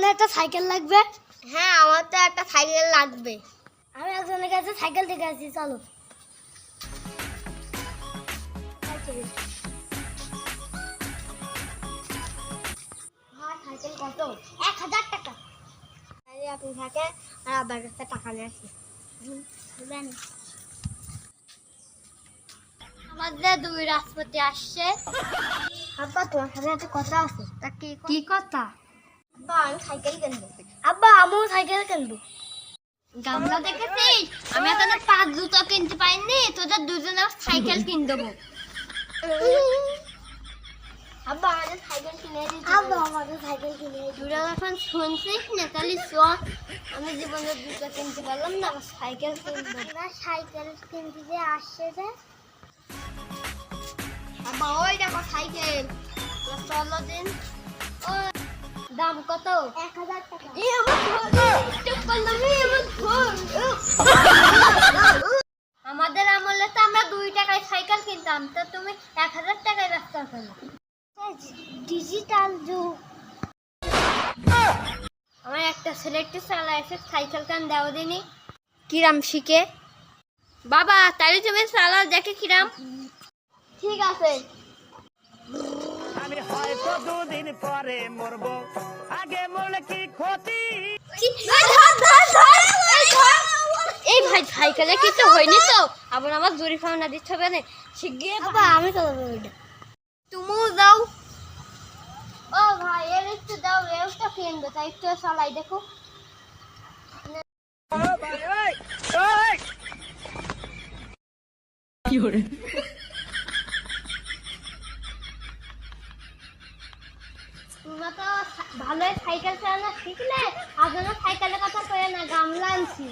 না একটা সাইকেল লাগবে? হ্যাঁ, আমার তো একটা সাইকেল লাগবে। আমি একজনের কাছে সাইকেল দেখে আসছি, চলো। ভাই, সাইকেল কত? 1000 টাকা। আরে আপনি থাকে আর আব্বার কাছে টাকা নিয়ে আসি। আমাদের 2 রাষ্ট্রপতি আসছে। আব্বা, তোমার সাথে একটা কথা আছে। তা কি কথা? আব্বা, আমি সাইকেল কিনবো। আব্বা, আমিও সাইকেল কিনবো। গামলা দেখেছিস? আমি এখনো 5 জুতো কিনতে পাইনি, তোদের দুজনে সাইকেল কিন দেবো। আব্বা, আমাদের সাইকেল কিনে দিতে। আব্বা, আমাদের সাইকেল কিনে দিও। তোরা যখন শুনছিস না, তাহলে চ। আমি জীবনে জুতো কিনতে পারলাম না, আমার সাইকেল কিনবো। না, সাইকেল কিনতে যে আসছে যে। আব্বা, ওই দেখো সাইকেল। চলো দিন। ওই দাম কত? 1000 টাকা। এই আমার ঘর, চুপ করলাম, এই আমার ঘর। আমাদের আমলে তো আমরা 2 টাকায় সাইকেল কিনতাম, তো তুমি 1000 টাকায় ব্যস্ত কেন? ডিজিটাল যুগ। আমার একটা ছেলে একটু চালা এসে সাইকেল কান দেওয়া দিনি। কিরাম শিখে? বাবা, তাহলে তুমি চালাও, দেখে কিরাম। ঠিক আছে। আমি হয়তো 2 দিন পরে মরবো, আগে মরলে কি ক্ষতি? এই ভাই, সাইকেলে কিছু হয়নি তো? আবার আমার জরিমানা দিতে হবে না? শিগগির আব্বা, আমি চালাবো ওইটা। তুমিও যাও। ও ভাই, এর একটু দাও, এরটা কিনবে, তাই একটু চালাই দেখো। তোমরা তো ভালোই সাইকেল চালানো শিখলে, আজ সাইকেলের কথা কয়ে না, গামলা আনছি।